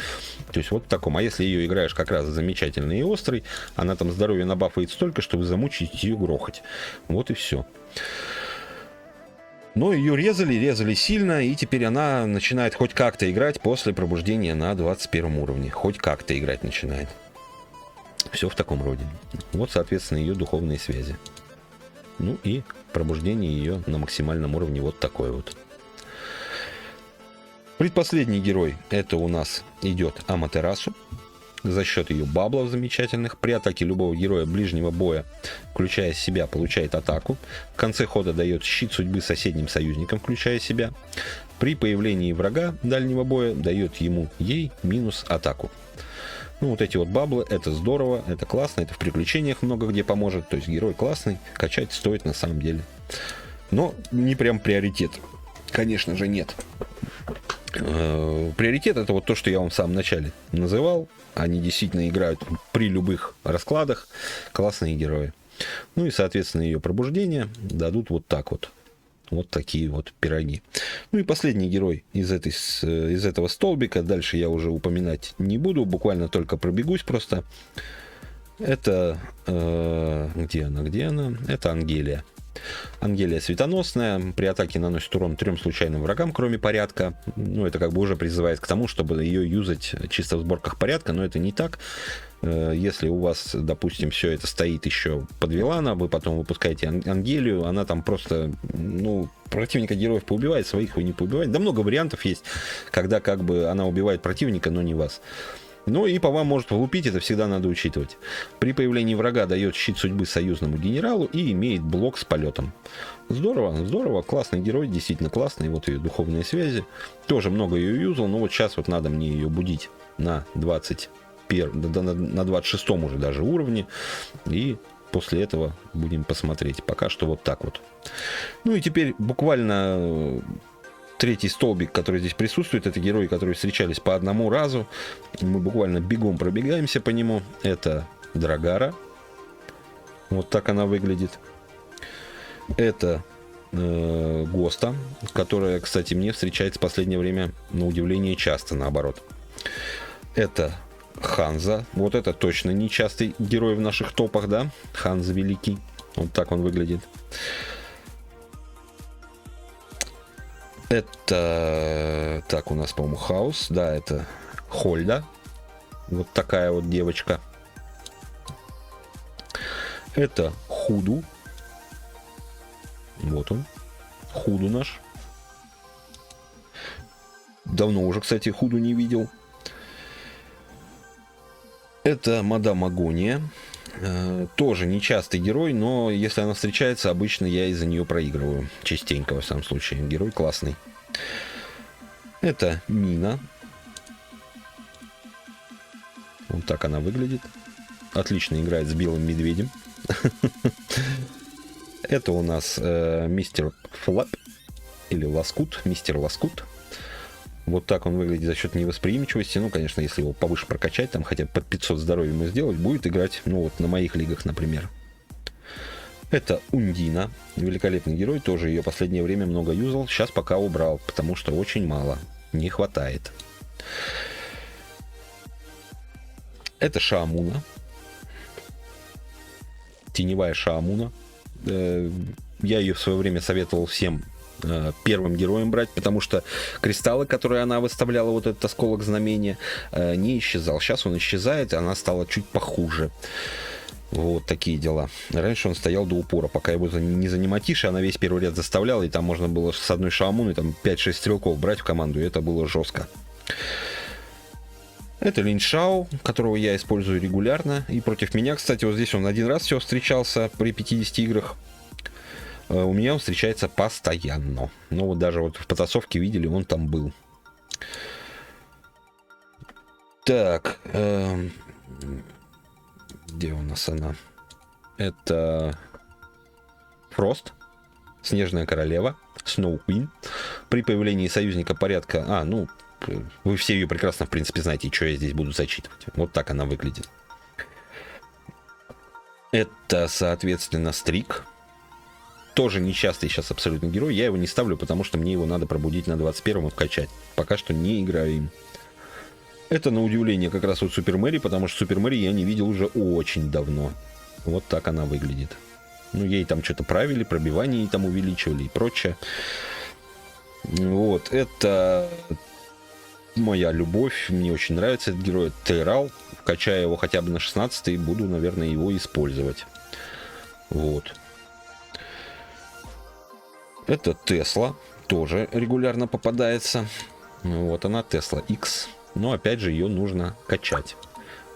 То есть вот в таком. А если ее играешь как раз замечательный и острый, она там здоровье набафает столько, чтобы замучить ее грохать. Вот и все. Но ее резали сильно, и теперь она начинает хоть как-то играть после пробуждения на 21 уровне. Хоть как-то играть начинает. Все в таком роде. Вот, соответственно, ее духовные связи. Ну и пробуждение ее на максимальном уровне вот такое вот. Предпоследний герой, это у нас идет Аматерасу. За счет ее баблов замечательных. При атаке любого героя ближнего боя, включая себя, получает атаку. В конце хода дает щит судьбы соседним союзникам, включая себя. При появлении врага дальнего боя дает ей минус атаку. Ну, вот эти вот баблы, это здорово, это классно, это в приключениях много где поможет. То есть герой классный, качать стоит на самом деле. Но не прям приоритет. Конечно же, нет. Приоритет — это вот то, что я вам в самом начале называл. Они действительно играют при любых раскладах. Классные герои. Ну и, соответственно, ее пробуждение дадут вот так вот. Вот такие вот пироги. Ну и последний герой из этого столбика. Дальше я уже упоминать не буду. Буквально только пробегусь просто. Это... где она? Это Ангелия. Ангелия светоносная. При атаке наносит урон 3 случайным врагам, кроме порядка. Ну, это как бы уже призывает к тому, чтобы ее юзать чисто в сборках порядка, но это не так. Если у вас, допустим, все это стоит еще под Вилана, вы потом выпускаете Ангелию, она там просто, ну, противника героев поубивает, своих вы не поубиваете. Да много вариантов есть, когда как бы она убивает противника, но не вас. Ну и по вам может влупить, это всегда надо учитывать. При появлении врага дает щит судьбы союзному генералу и имеет блок с полетом. Здорово, здорово, классный герой, действительно классный. Вот ее духовные связи. Тоже много ее юзал, но вот сейчас вот надо мне ее будить на 26-м уже даже уровне. И после этого будем посмотреть. Пока что вот так вот. Ну и теперь буквально... Третий столбик, который здесь присутствует, это герои, которые встречались по одному разу. Мы буквально бегом пробегаемся по нему. Это Драгара. Вот так она выглядит. Это Госта, которая, кстати, мне встречается в последнее время на удивление часто, наоборот. Это Ханза. Вот это точно нечастый герой в наших топах, да? Ханза Великий. Вот так он выглядит. Это, так, у нас, по-моему, Хаус. Да, это Хольда. Вот такая вот девочка. Это Худу. Вот он. Худу наш. Давно уже, кстати, Худу не видел. Это Мадам Агония. Тоже нечастый герой, но если она встречается, обычно я из-за нее проигрываю. Частенько, во всяком случае. Герой классный. Это Мина. Вот так она выглядит. Отлично играет с белым медведем. Это у нас мистер Флэп. Или Лоскут. Мистер Лоскут. Вот так он выглядит за счет невосприимчивости. Ну, конечно, если его повыше прокачать, там хотя бы под 500 здоровья ему сделать, будет играть, ну вот, на моих лигах, например. Это Ундина. Великолепный герой, тоже ее последнее время много юзал. Сейчас пока убрал, потому что очень мало. Не хватает. Это Шаамуна. Теневая Шаамуна. Я ее в свое время советовал всем первым героем брать, потому что кристаллы, которые она выставляла, вот этот осколок знамения, не исчезал. Сейчас он исчезает, и она стала чуть похуже. Вот такие дела. Раньше он стоял до упора, пока его не заниматишь, она весь первый ряд заставляла, и там можно было с одной Шаамуной там 5-6 стрелков брать в команду, и это было жестко. Это Лин Шао, которого я использую регулярно, и против меня, кстати, вот здесь он один раз всего встречался при 50 играх. У меня он встречается постоянно. Ну вот даже вот в потасовке видели, он там был. Так. Где у нас она? Это Фрост. Снежная королева. Snow Queen. При появлении союзника порядка... ну, вы все ее прекрасно, в принципе, знаете, что я здесь буду зачитывать. Вот так она выглядит. Это, соответственно, Стрик. Тоже нечастый сейчас абсолютно герой. Я его не ставлю, потому что мне его надо пробудить на 21-м и вкачать. Пока что не играю им. Это, на удивление, как раз вот Супер Мэри, потому что Супер Мэри я не видел уже очень давно. Вот так она выглядит. Ну, ей там что-то правили, пробивание ей там увеличивали и прочее. Вот, это моя любовь. Мне очень нравится этот герой. Тейрал. Вкачая его хотя бы на 16-й, буду, наверное, его использовать. Вот. Это Тесла, тоже регулярно попадается. Вот она, Тесла X. Но опять же ее нужно качать.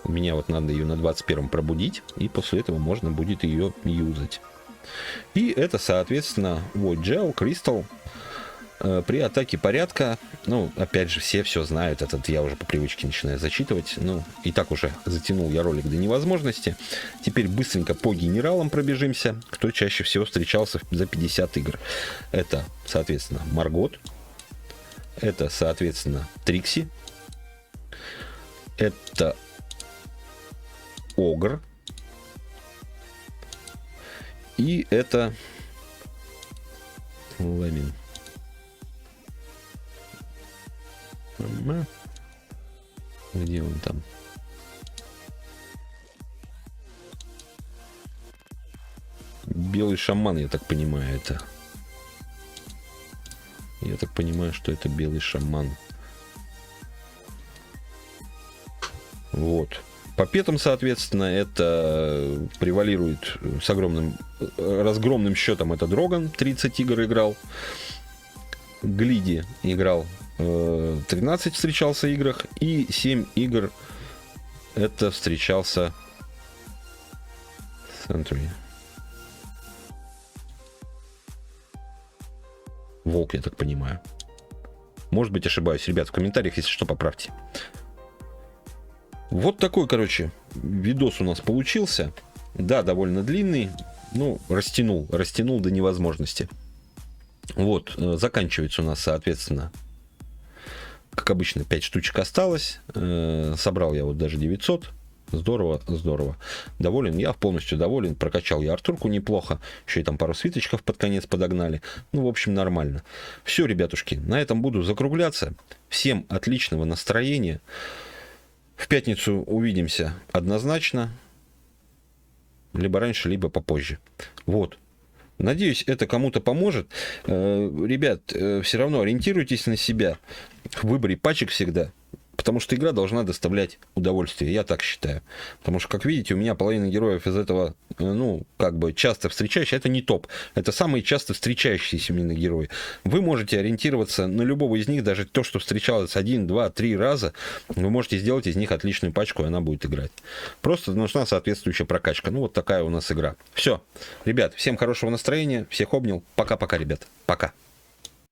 У меня вот надо ее на 21-м пробудить, и после этого можно будет ее юзать. И это, соответственно, Void Gel, Crystal. При атаке порядка, ну, опять же, все знают, этот я уже по привычке начинаю зачитывать, ну, и так уже затянул я ролик до невозможности. Теперь быстренько по генералам пробежимся, кто чаще всего встречался за 50 игр. Это, соответственно, Маргот, это, соответственно, Трикси, это Огр, и это Ламин. Где он там? Белый шаман, я так понимаю, это. Я так понимаю, что это белый шаман. Вот. По петам, соответственно, это превалирует с разгромным счетом. Это Дроган, 30 игр играл. Глиди играл 13 встречался в играх. И 7 игр это встречался Сентри. Волк, я так понимаю. Может быть, ошибаюсь. Ребят, в комментариях, если что, поправьте. Вот такой, короче, видос у нас получился. Да, довольно длинный. Ну, растянул до невозможности. Вот, заканчивается у нас, соответственно, как обычно, 5 штучек осталось. Собрал я вот даже 900. Здорово, здорово. Доволен, я полностью доволен. Прокачал я Артурку неплохо. Еще и там пару свиточков под конец подогнали. Ну, в общем, нормально. Все, ребятушки, на этом буду закругляться. Всем отличного настроения. В пятницу увидимся однозначно. Либо раньше, либо попозже. Вот. Надеюсь, это кому-то поможет. Ребят, все равно ориентируйтесь на себя в выборе пачек всегда. Потому что игра должна доставлять удовольствие, я так считаю. Потому что, как видите, у меня половина героев из этого, ну, как бы часто встречающихся, это не топ. Это самые часто встречающиеся именно герои. Вы можете ориентироваться на любого из них, даже то, что встречалось 1, 2, 3 раза, вы можете сделать из них отличную пачку, и она будет играть. Просто нужна соответствующая прокачка. Ну, вот такая у нас игра. Все. Ребят, всем хорошего настроения, всех обнял. Пока-пока, ребят. Пока.